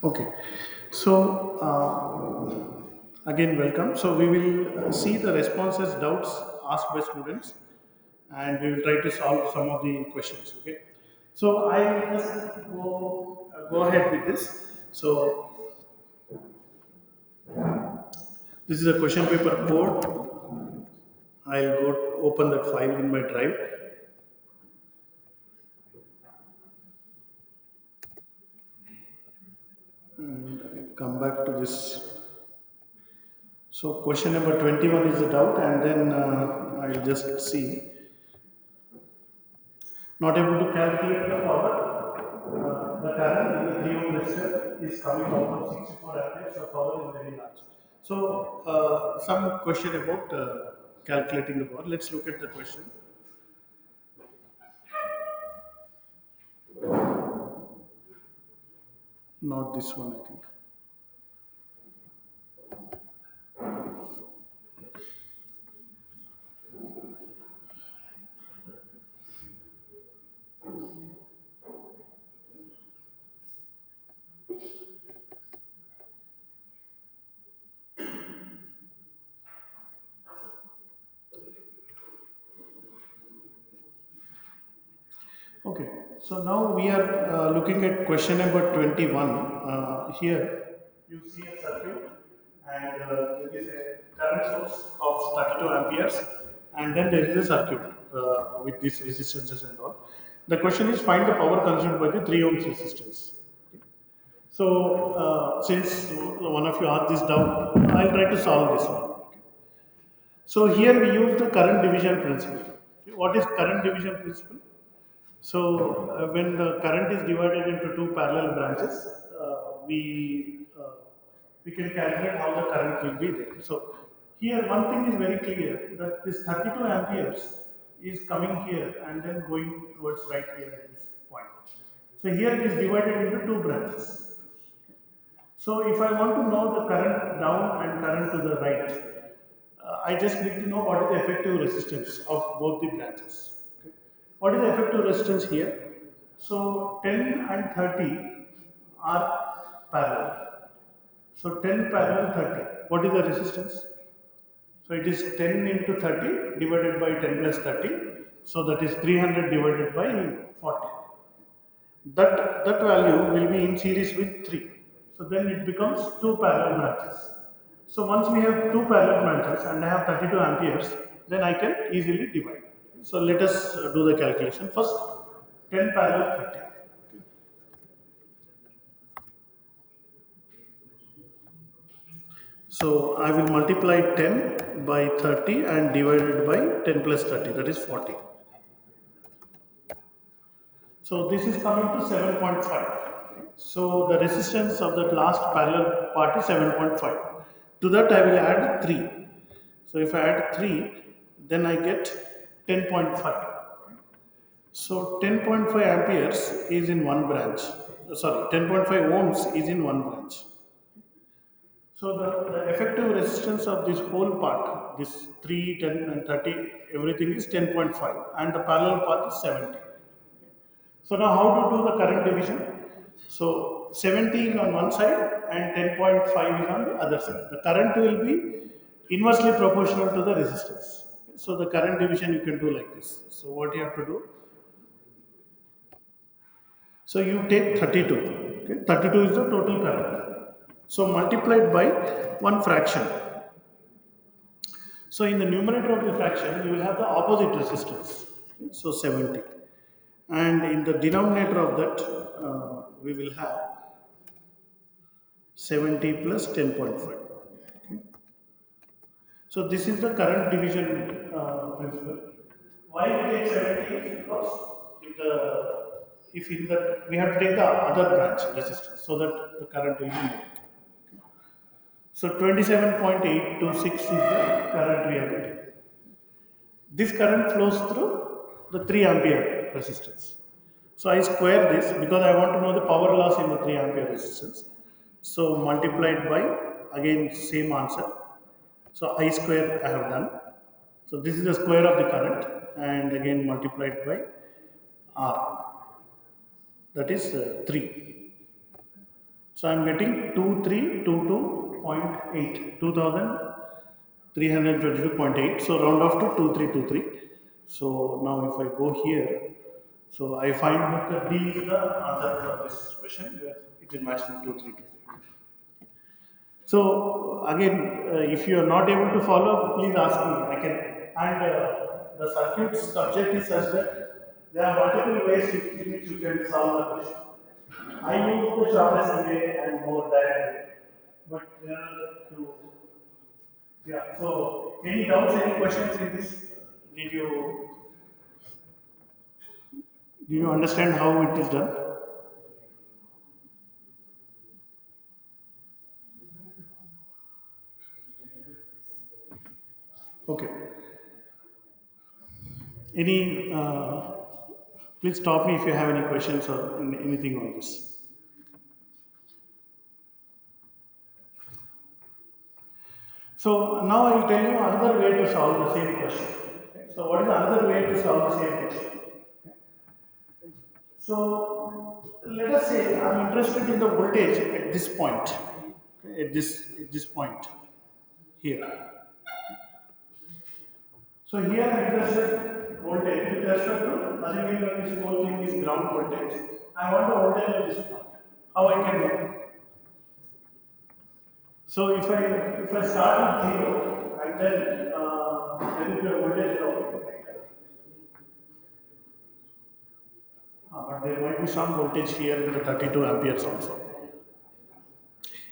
Okay, so again, welcome. So we will see the responses, doubts asked by students, and we will try to solve some of the questions. Okay, so I will just go ahead with this. So this is a question paper code. I'll go open that file in my drive and I come back to this. So question number 21 is a doubt, and then I'll just see. Not able to calculate the power. The current in the 3 ohm resistor is coming out of 64 amperes, so power is very large. So, some question about calculating the power. Let's look at the question. Not this one, I think. Okay, so now we are looking at question number 21. Here you see a circuit and there is a current source of 32 amperes and then there is a circuit with these resistances and all. The question is find the power consumed by the 3 ohms resistance. So since one of you asked this doubt, I'll try to solve this one. So here we use the current division principle. What is current division principle? So, when the current is divided into two parallel branches, we can calculate how the current will be there. So, here one thing is very clear that this 32 amperes is coming here and then going towards right here at this point. So, here it is divided into two branches. So, if I want to know the current down and current to the right, I just need to know what is the effective resistance of both the branches. Okay. What is the effective resistance here? So 10 and 30 are parallel. So 10 parallel 30. What is the resistance? So it is 10 into 30 divided by 10 plus 30. So that is 300 divided by 40. That value will be in series with 3. So then it becomes two parallel branches. So once we have two parallel branches and I have 32 amperes, then I can easily divide. So let us do the calculation. First, 10 parallel 30. So I will multiply 10 by 30 and divided by 10 plus 30, that is 40. So this is coming to 7.5. So the resistance of that last parallel part is 7.5. To that I will add 3. So if I add 3, then I get 10.5. So 10.5 amperes is in one branch. Sorry, 10.5 ohms is in one branch. So the effective resistance of this whole part, this 3, 10 and 30, everything is 10.5 and the parallel part is 70. So now how to do the current division? So 70 is on one side and 10.5 is on the other side. The current will be inversely proportional to the resistance. So the current division you can do like this. So what you have to do? So you take 32. Okay? 32 is the total current. So multiplied by one fraction. So in the numerator of the fraction, you will have the opposite resistance. Okay? So 70. And in the denominator of that, we will have 70 plus 10.5. Okay. So this is the current division principle. Why we take 70 is because if in that we have to take the other branch resistance so that the current will be more. So 27.826 is the current we are getting. This current flows through the 3 ampere resistance. So I square this because I want to know the power loss in the 3 ampere resistance. So multiplied by, again same answer. So I square I have done. So this is the square of the current and again multiplied by R, that is 3. So I'm getting 2322.8, 2322.8. So round off to 2323. So now if I go here, so I find that the D is the answer for this question where it is matching 2323. So again, if you are not able to follow, please ask me. I can. And the circuit subject is such that there are multiple ways in which you can solve the question. I use the shortest way and more direct way. But there are two. Yeah. So any doubts, any questions in this? Did you did you understand how it is done? Okay. Any? Please stop me if you have any questions or anything on this. So now I will tell you another way to solve the same question. Okay. So what is another way to solve the same question? So let us say I am interested in the voltage at this point, okay, at this point here. So here I am interested voltage with respect to assuming that this whole thing is ground voltage. I want the voltage at this point. How I can know? So if I start with zero and then there will be a voltage drop. But there might be some voltage here in the 32 amperes also.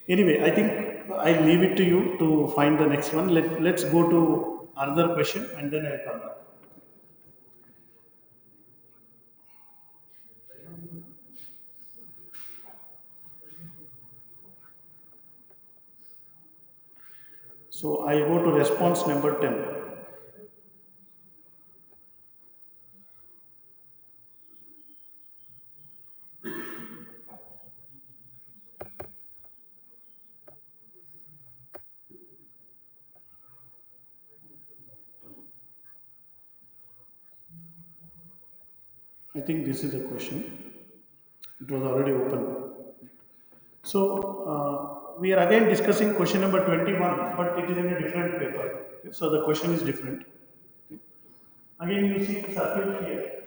Anyway, I think I'll leave it to you to find the next one. Let's go to another question and then I'll come back. So I'll go to response number 10. I think this is the question. It was already open. So we are again discussing question number 21, but it is in a different paper. Okay, so the question is different. Again, you see the circuit here.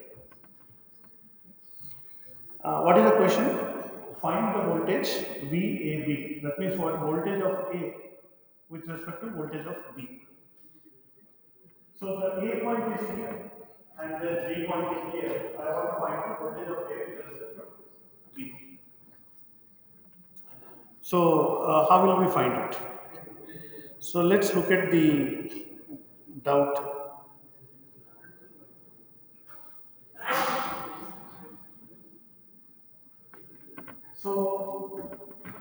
What is the question? Find the voltage VAB. That means what voltage of A with respect to voltage of B. So the A point is here and the B point is here. I want to find the voltage of A with respect to B. So how will we find it? So let's look at the doubt. So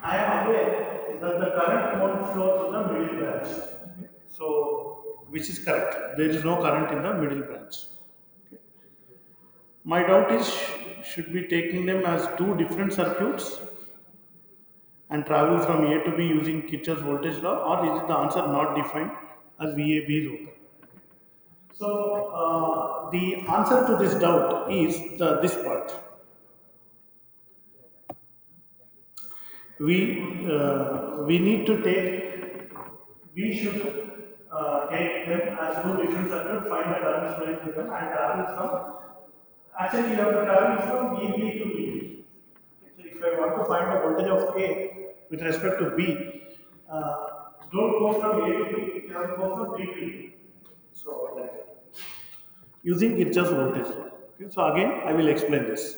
I am aware that the current won't flow through the middle branch. So which is correct. There is no current in the middle branch. My doubt is should be taking them as two different circuits and travel from A to B using Kirchhoff's voltage law, or is the answer not defined as VAB is open? So the answer to this doubt is this part. We need to take, we should take them as two different circuits, find the current flowing through them, and travel from. Actually, you have to travel from EB to B. So if I want to find the voltage of A with respect to B, don't go from A to B, you have to go from B to E. So like using Kirchhoff's voltage law. Okay, so again, I will explain this.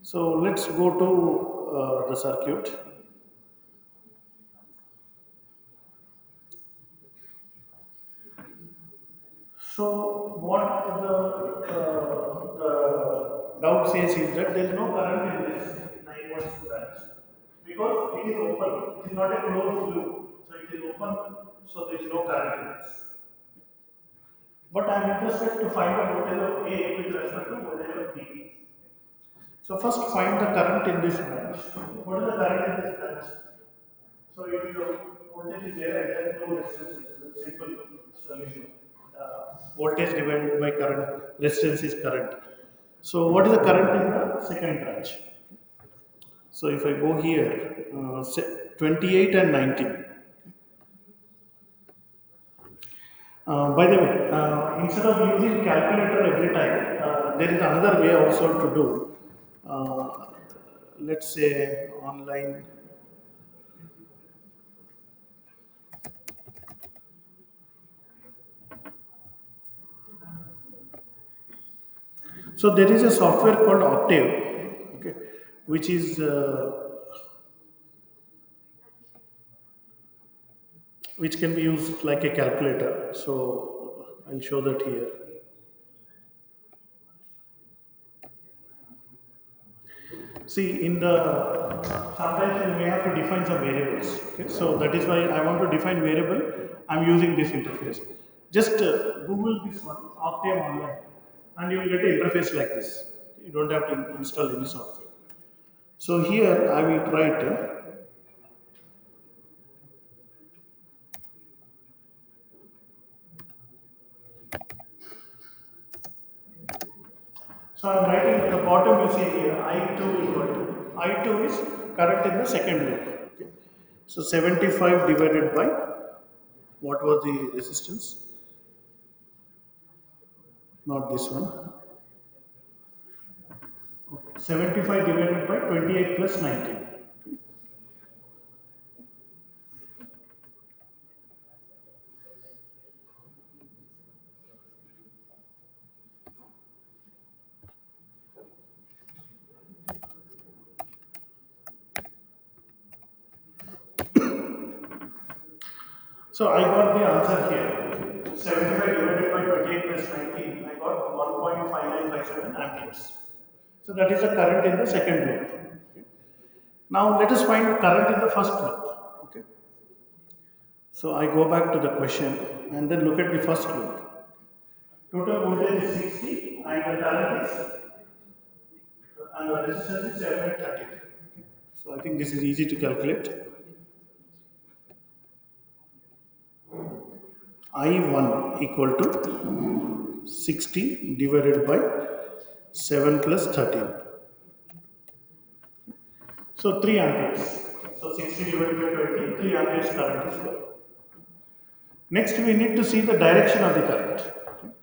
So let's go to the circuit. So what the doubt says is that there is no current in this 9 volts branch because it is open. It is not a closed loop, so it is open. So there is no current in this. But I am interested to find the voltage of A with respect to voltage of B. So first find the current in this branch. What is the current in this branch? So if your voltage is there and then no resistance, it's a simple solution. Voltage divided by current, resistance is current. So what is the current in the second branch? So if I go here, say 28 and 19. By the way, instead of using calculator every time, there is another way also to do. Uh, let's say online. So there is a software called Octave, okay, which is which can be used like a calculator. So I'll show that here. See, in the sometimes you may have to define some variables. Okay? So that is why I want to define variable. I'm using this interface. Just Google this one, Octave online, and you will get an interface like this. You don't have to install any software. So here I will write. So I'm writing at the bottom. You see here I2 equal to I2 is current in the second loop. Okay? So 75 divided by what was the resistance? Not this one. 75 divided by 28 plus 19. So I got the answer here. 75 divided by 28 plus 19, I got 1.5957 amperes. So that is the current in the second loop. Okay. Now let us find current in the first loop. Okay. So I go back to the question and then look at the first loop. Total voltage is 60 and the current is and the resistance is 730. Okay. So I think this is easy to calculate. I1 equal to 60 divided by 7 plus 13. So 3 amperes. So 60 divided by 20, 3 amperes current is flowing. Next, we need to see the direction of the current.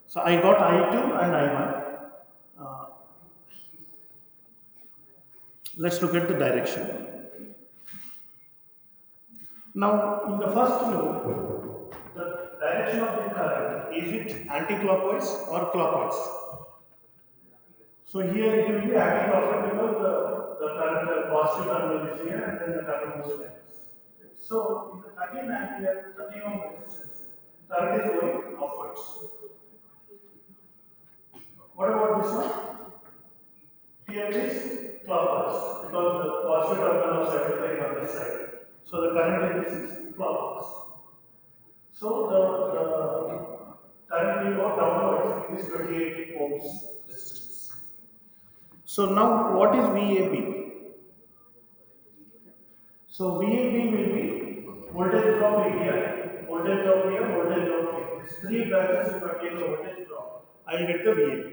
So I got I2 and I1. Uh, let's look at the direction. Now, in the first loop, the direction of the current, is it anti-clockwise or clockwise? So here it will be anti-clockwise because the current, the positive terminal is here and then the current moves like this. So in the 13 ampere, 13 ohm resistance, current is going upwards. What about this one? Here it is clockwise because the positive terminal of 75 is on this side. So the current in this is clockwise. So the current will go downwards in this 28 ohms resistance. So now what is VAB? So VAB will be voltage drop here, voltage drop here, voltage drop here. These three branches if I take the voltage drop, I will get the VAB.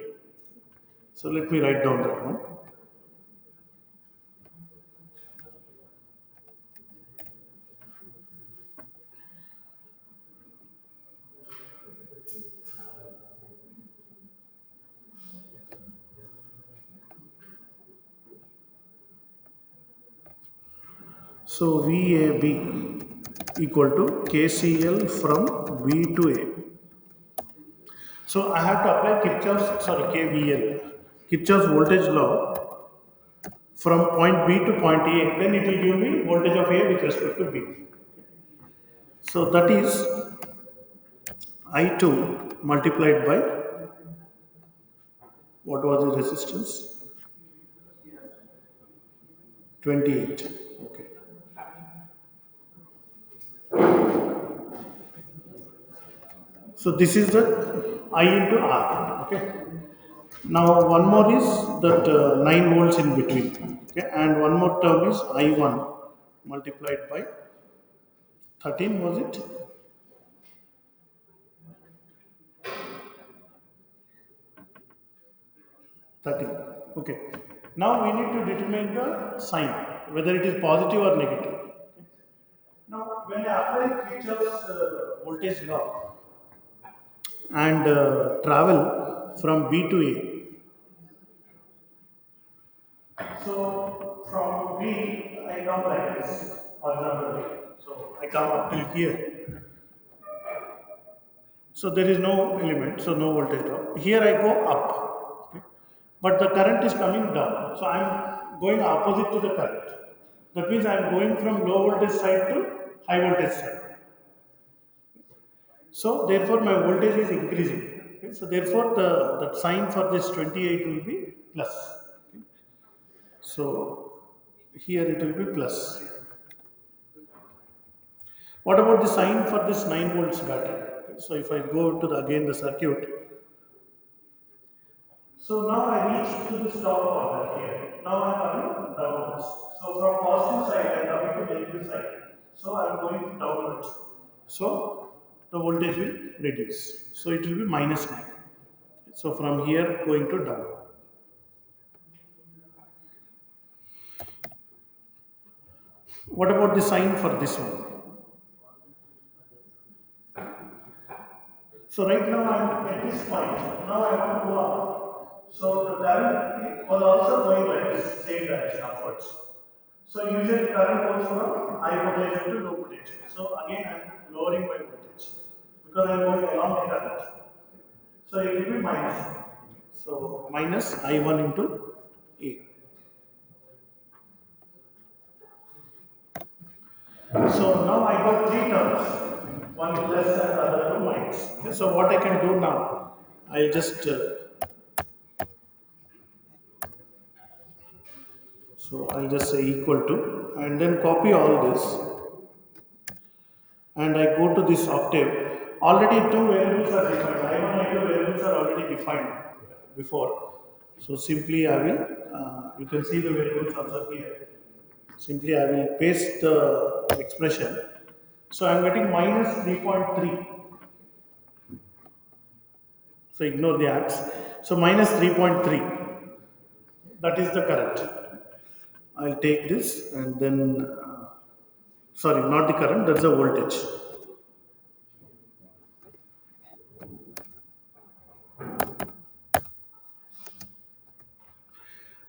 So let me write down that one. So VAB equal to KCL from V to A. So I have to apply KVL, Kirchhoff's voltage law from point B to point A. Then it will give me voltage of A with respect to B. So that is I2 multiplied by what was the resistance? 28. Okay. So this is the I into R. Okay. Now one more is that 9 volts in between. Okay. And one more term is I1 multiplied by 13 was it? 13. Okay. Now we need to determine the sign, whether it is positive or negative. Now, when I apply Kirchhoff's voltage law and travel from B to A, so from B I come like this, horizontally. So I come up till here. So there is no element, so no voltage drop. Here I go up, okay? But the current is coming down. So I am going opposite to the current. That means I am going from low voltage side to high voltage side. So therefore my voltage is increasing. Okay? So therefore the sign for this 28 will be plus. Okay? So here it will be plus. What about the sign for this 9 volts battery? Okay? So if I go to the again the circuit, so now I reach to the stop corner here. Now I am coming downwards. So from positive side I am coming to negative side. So I am going downwards. So the voltage will reduce. So it will be minus 9. So from here going to down. What about the sign for this one? So right now I am at this point. Now I want to go up. So the current was also going like this, same direction upwards. So usually current goes from high potential to low potential. So again I am lowering my voltage because I am going along the current. So it will be minus. So minus I1 into A. So now I got three terms, one plus and the other two minus. Okay, so what I can do now, I'll just I'll just say equal to and then copy all this and I go to this octave. Already two variables are defined. I1 I2 variables are already defined before. So simply I will, you can see the variables also here. Simply I will paste the expression. So I am getting minus 3.3. So ignore the apps. So minus 3.3. That is the current. I'll take this and then, sorry, not the current, that's the voltage.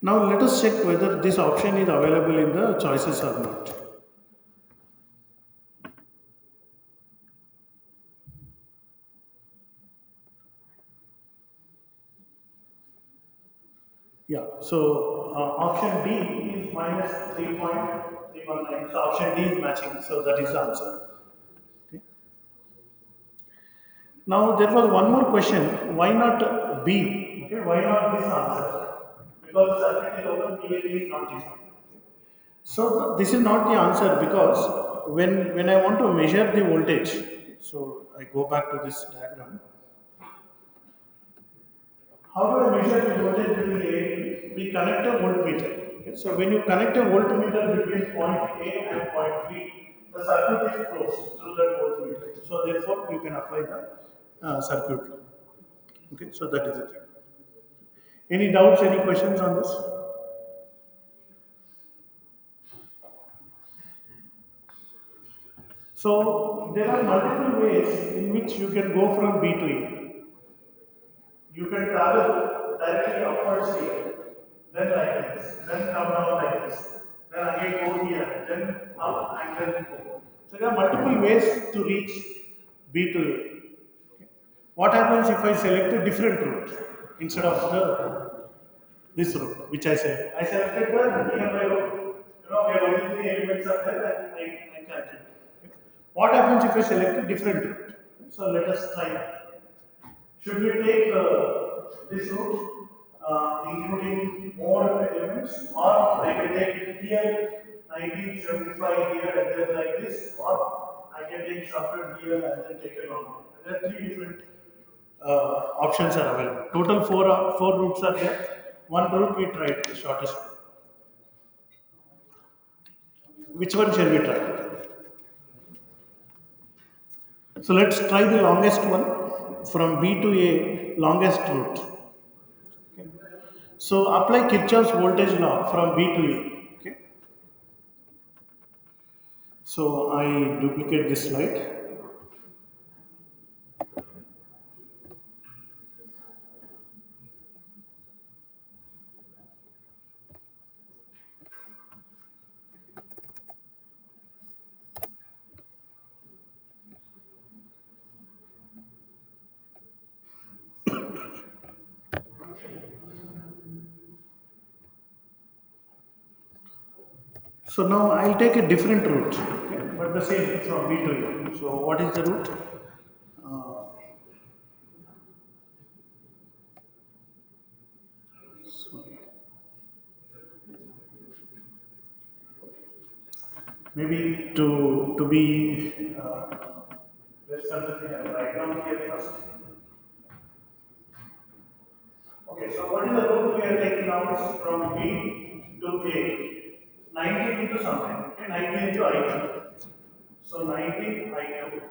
Now let us check whether this option is available in the choices or not. Yeah, so option D is minus 3.319. So option D is matching, so that is the answer. Okay. Now there was one more question, why not B? Okay, why not this answer? Because circuit is open, clearly is not defined. So this is not the answer because when I want to measure the voltage, so I go back to this diagram. How do I measure the voltage between A and B? We connect a voltmeter. Okay, so when you connect a voltmeter between point A and point B, the circuit is closed through that voltmeter. So therefore you can apply the circuit law. Okay, so that is it. Any doubts, any questions on this? So there are multiple ways in which you can go from B to A. You can travel directly upwards here, then like this, then come down like this, then again go here, then up and then go. So there are multiple ways to reach B to A. What happens if I select a different route instead of this route, which I said? I selected the nearby route. You know, where only three elements are there and I calculate. What happens if I select a different route? So let us try that. Should we take this route, including more elements, or I can take here 1975 here and then like this, or I can take shortcut here and then take a long. There are three different options are available. Total four routes are there. One route we tried, the shortest. Which one shall we try? So let's try the longest one from B to A, longest route. So apply Kirchhoff's voltage law from B to A. Okay. So I duplicate this slide. So now I'll take a different route, okay, but the same from B to A. So what is the route? Uh, sorry. Maybe to be let's consider right down here first. Okay, so what is the route we are taking now is from B to A. 90 into something, okay, 90 into I2. So 90 I2,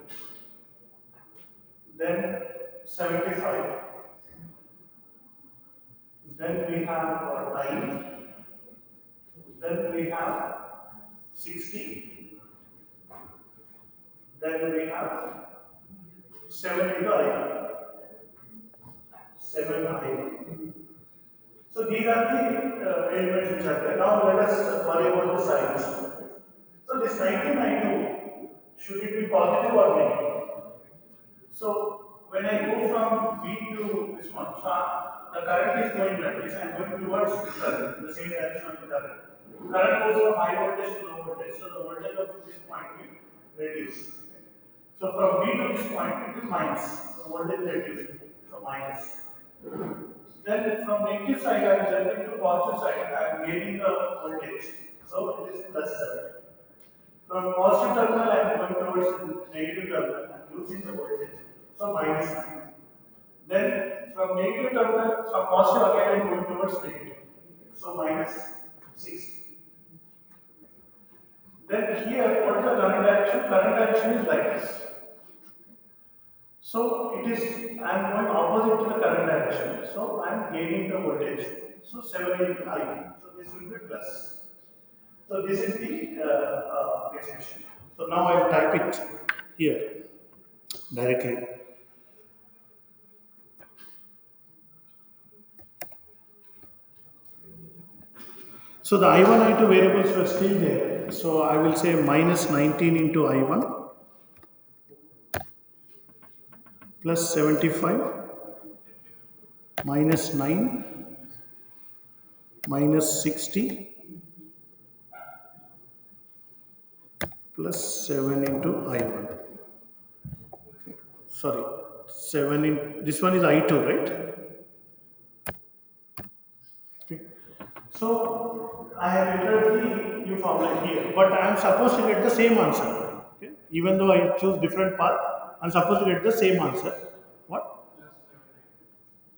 then 75, then we have 9, then we have 60, then we have 7 into I, 7 I. So these are the elements which are there. Now let us worry about the signs. So this 1992, should it be positive or negative? So when I go from B to this one, so the current is going like this. I am going towards the current, the same direction of the current. Current goes from high voltage to low voltage, so the voltage of this point will reduce. So from B to this point, it is minus. The voltage reduces. So minus. Then from negative side, I am jumping to positive side. I am gaining the voltage. So it is plus 7. From positive terminal, I am going towards the negative terminal. I am losing the voltage. So minus 9. Then from negative terminal, from positive again, I am going towards negative. So minus 6. Then here, what is the current direction? Current direction is like this. So it is, I am going opposite to the current direction. So I am gaining the voltage. So 7 into I. So this will be plus. So this is the expression. So now I will type it here directly. So the I1, I2 variables were still there. So I will say minus 19 into I1 plus 75 minus 9 minus 60 plus 7 into I1. Sorry, 7 in this one is I2, right? Okay. So I have entered the new formula here, but I am supposed to get the same answer. Okay. Even though I choose different path, I am supposed to get the same answer. What?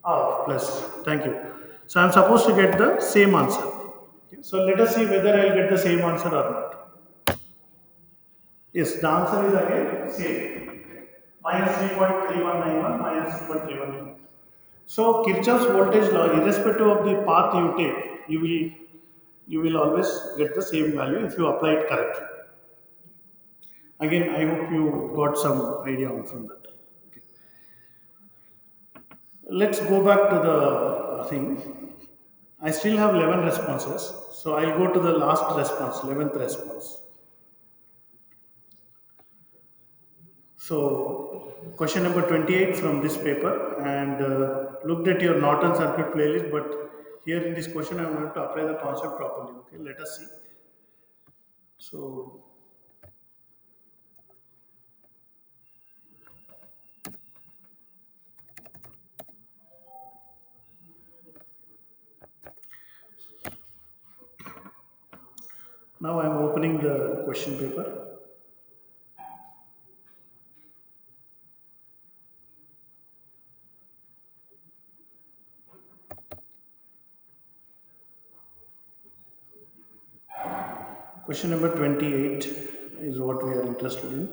Oh, plus. Thank you. So I am supposed to get the same answer. Okay. So let us see whether I will get the same answer or not. Yes, the answer is again same. Minus 3.3191 minus 3.319. So Kirchhoff's voltage law, irrespective of the path you take, you will always get the same value if you apply it correctly. Again, I hope you got some idea on from that. Okay. Let's go back to the thing. I still have 11 responses, so I'll go to the last response, 11th response. So, question number 28 from this paper, and looked at your Norton circuit playlist, but here in this question, I want to apply the concept properly. Okay, let us see. So, now I am opening the question paper. Question number 28 is what we are interested in.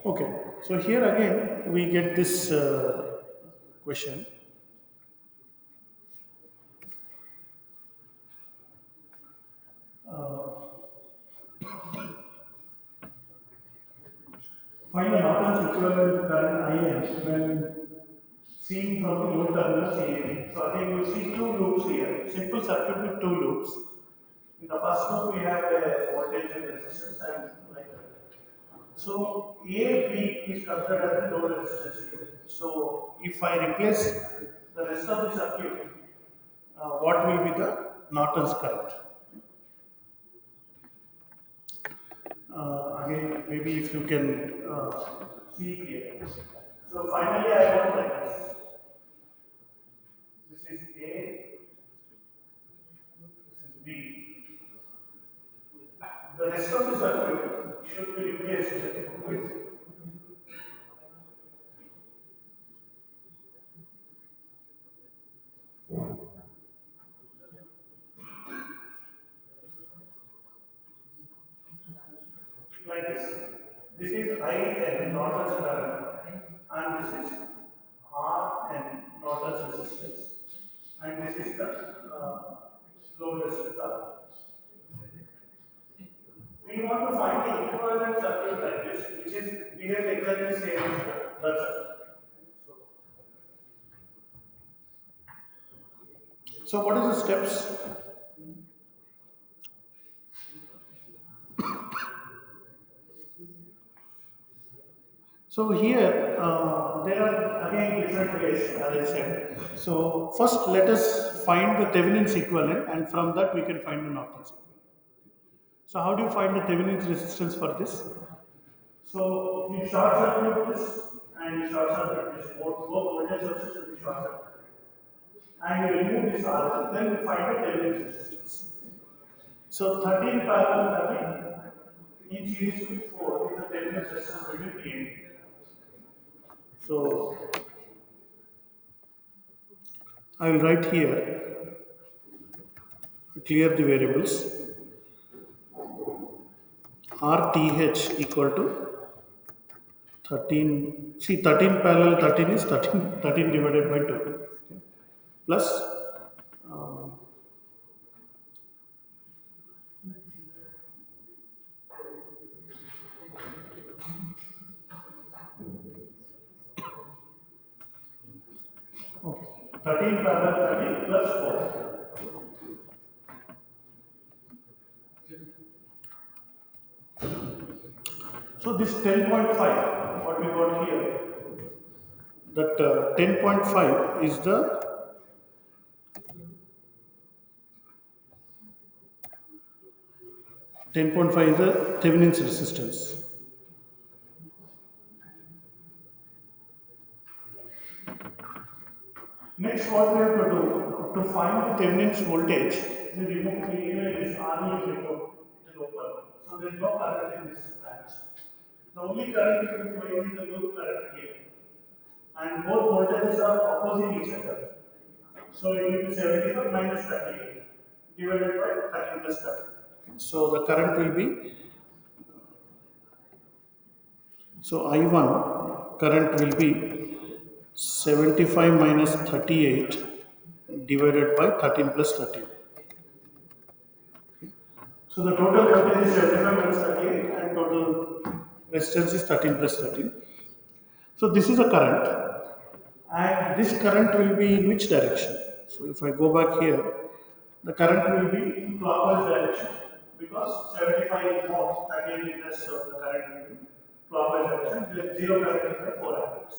Okay, so here again we get this question. Find the Norton's equivalent current IN when seen from the load terminal CAB. So again you see two loops here, simple circuit with two loops. In the first loop we have a voltage and resistance and like that. So A, B is considered as the load resistance here. So if I replace the rest of the circuit, what will be the Norton's current? Again, maybe if you can see here. So finally, I want like this. This is A, this is B. The rest of the circuit should be replaced with like this. This is I and Norton's current, and this is R and Norton's resistance, and this is the load resistance R. We want to find the equivalent circuit like this, which is behave exactly same as the circuit. So what is the steps? So here there are again different ways, as I said. So first let us find the Thevenin's equivalent, and from that we can find the Norton's equivalent. So how do you find the Thevenin's resistance for this? So you short circuit this and you short circuit this. Both voltage sources should be short circuit. And you remove this R, then you find the Thevenin's resistance. So 13 parallel 13 in series with 4 is the Thevenin's resistance between A and B. So I will write here, clear the variables. RTH equal to 13. See, 13 parallel 13 is 13 divided by 2. Okay. Plus okay, 13 parallel 13 plus 4. So this 10.5, what we got here, that 10.5 is the 10.5 is the Thevenin's resistance. Next, what we have to do to find the Thevenin's voltage, we remove the this RE is removed, it is open. So there is no current in this branch. The only current that is flowing is the loop current here. And both voltages are opposite each other. So it will be 75 minus 38 divided by 13 plus 30. So the current will be, so I1 current will be 75 minus 38 divided by 13 plus 13. So the total voltage is 75 minus 38 and total resistance is 13 plus 13. So this is a current, and this current will be in which direction? So if I go back here, the current will be in clockwise direction because 75 is more, 38 is less, so the current will be clockwise direction. The zero current is 4 amperes.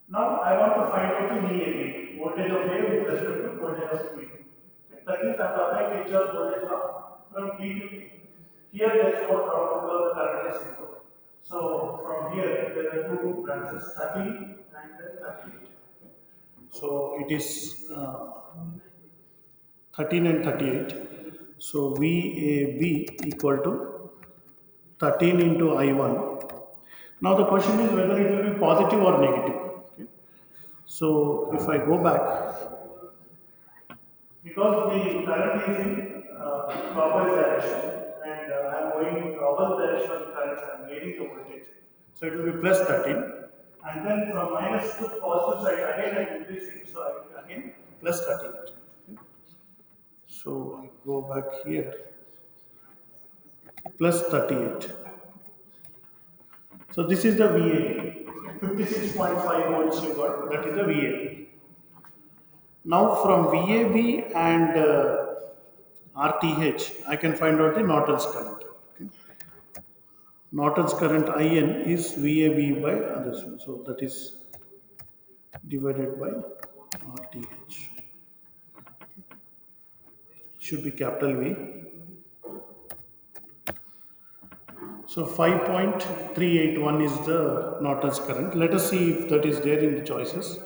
Now I want to find out the VAB, voltage of A with respect to voltage of B. That means I have to apply Kirchhoff's voltage law from B to B. Here there is no problem because the current is zero. So from here there are two branches, 30 and 38. So it is 13 and 38. So VAB equal to 13 into I1. Now the question is whether it will be positive or negative. Okay. So if I go back, because the current is in clockwise direction and I am going clockwise directional currents I am gaining the voltage. So it will be plus 13. And then from minus to positive side again I am increasing. So I will again plus 38. So I go back here plus 38. So this is the VA. 56.5 volts you got. That is the VA. Now from VAB and RTH, I can find out the Norton's current. Okay. Norton's current IN is VAB by this one. So that is divided by RTH. Should be capital V. So 5.381 is the Norton's current. Let us see if that is there in the choices.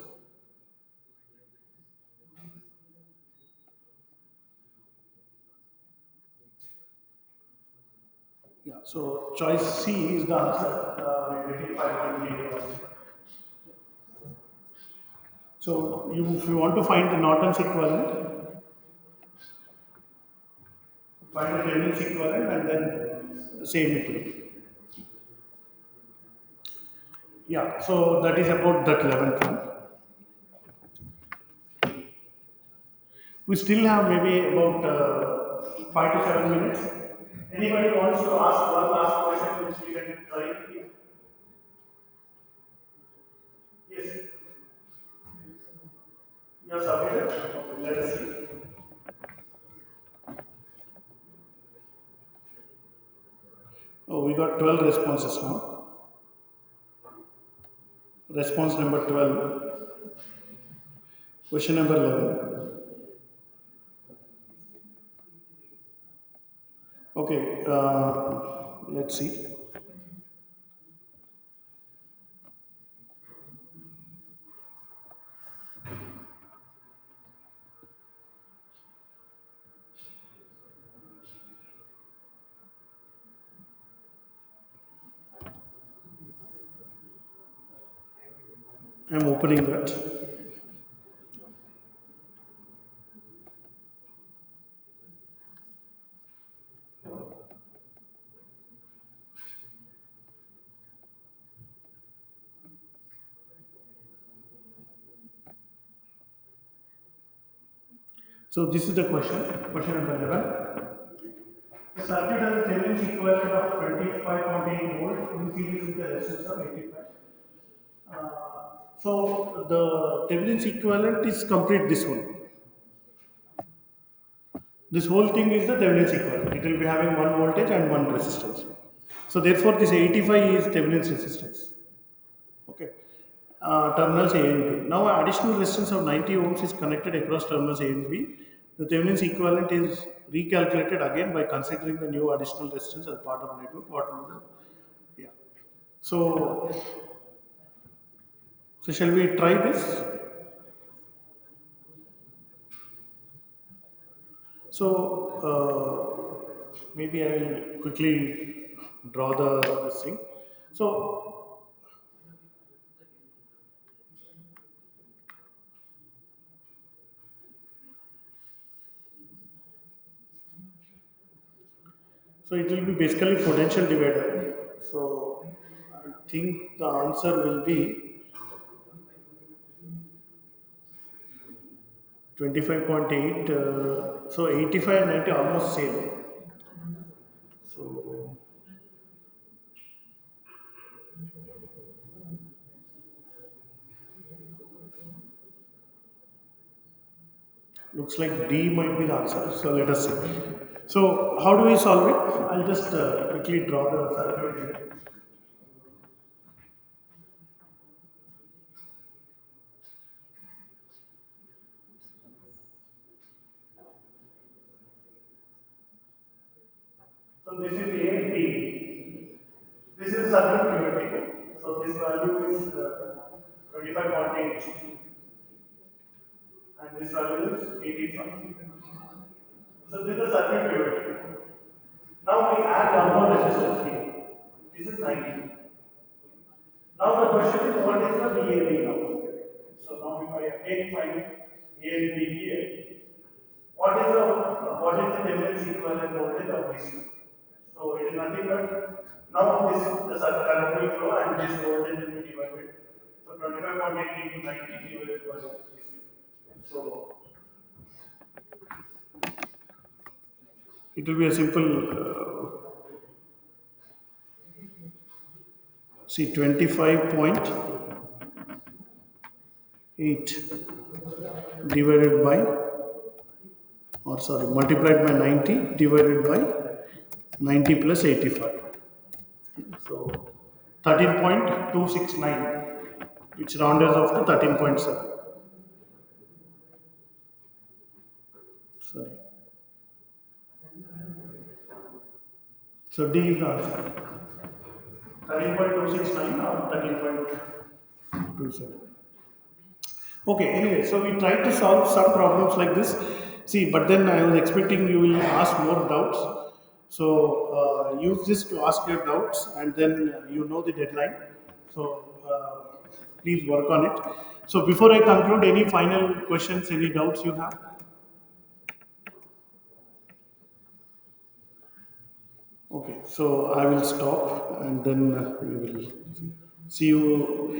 Yeah, so choice C is the answer. We're getting 5.381. So if you want to find the Norton's equivalent, find the Thevenin's equivalent and then same it will. Yeah, so that is about that 11th one. We still have maybe about 5 to 7 minutes. Anybody wants to ask one last question which we can try? Yes, you have submitted. Okay, let us see. Oh, we got 12 responses now. Response number 12. Question number 11. Okay, let's see. I'm opening that. So this is the question. Question number 11. The circuit has a Thevenin's equivalent of 25.8 volt in series with the resistance of 85. So the Thevenin's equivalent is complete this one. This whole thing is the Thevenin's equivalent. It will be having one voltage and one resistance. So therefore this 85 is Thevenin's resistance. Okay. Terminals A and B. Now additional resistance of 90 ohms is connected across terminals A and B. The Thevenin's equivalent is recalculated again by considering the new additional resistance as part of network. What will the, yeah. So shall we try this? So maybe I will quickly draw the this thing. So so it will be basically potential divider. So I think the answer will be 25.8. So 85 and 90 almost same. So looks like D might be the answer. So let us see. So how do we solve it? I'll just quickly draw the circuit here. So this is A and B. This is circuit purity. So this value is 25.8 and this value is 85. So this is circuit purity. Now we add one more resistance here. This is 90. Now the question is what is the VAB now? So now if I again find A and B here, what is the Thevenin's equivalent voltage of this? So it is nothing but Now this the current will flow and this voltage will be divided. So 25.8 into 90 divided by this. So it will be a simple, see 25.8 divided by, or sorry, multiplied by 90 divided by 90 plus 85. So 13.269, which rounded off to 13.7. Sorry. So D is the answer. 13.269 or 13.27. Okay, anyway, so we tried to solve some problems like this. See, but then I was expecting you will ask more doubts. So use this to ask your doubts, and then you know the deadline. So please work on it. So before I conclude, any final questions, any doubts you have? Okay, so I will stop, and then we will see you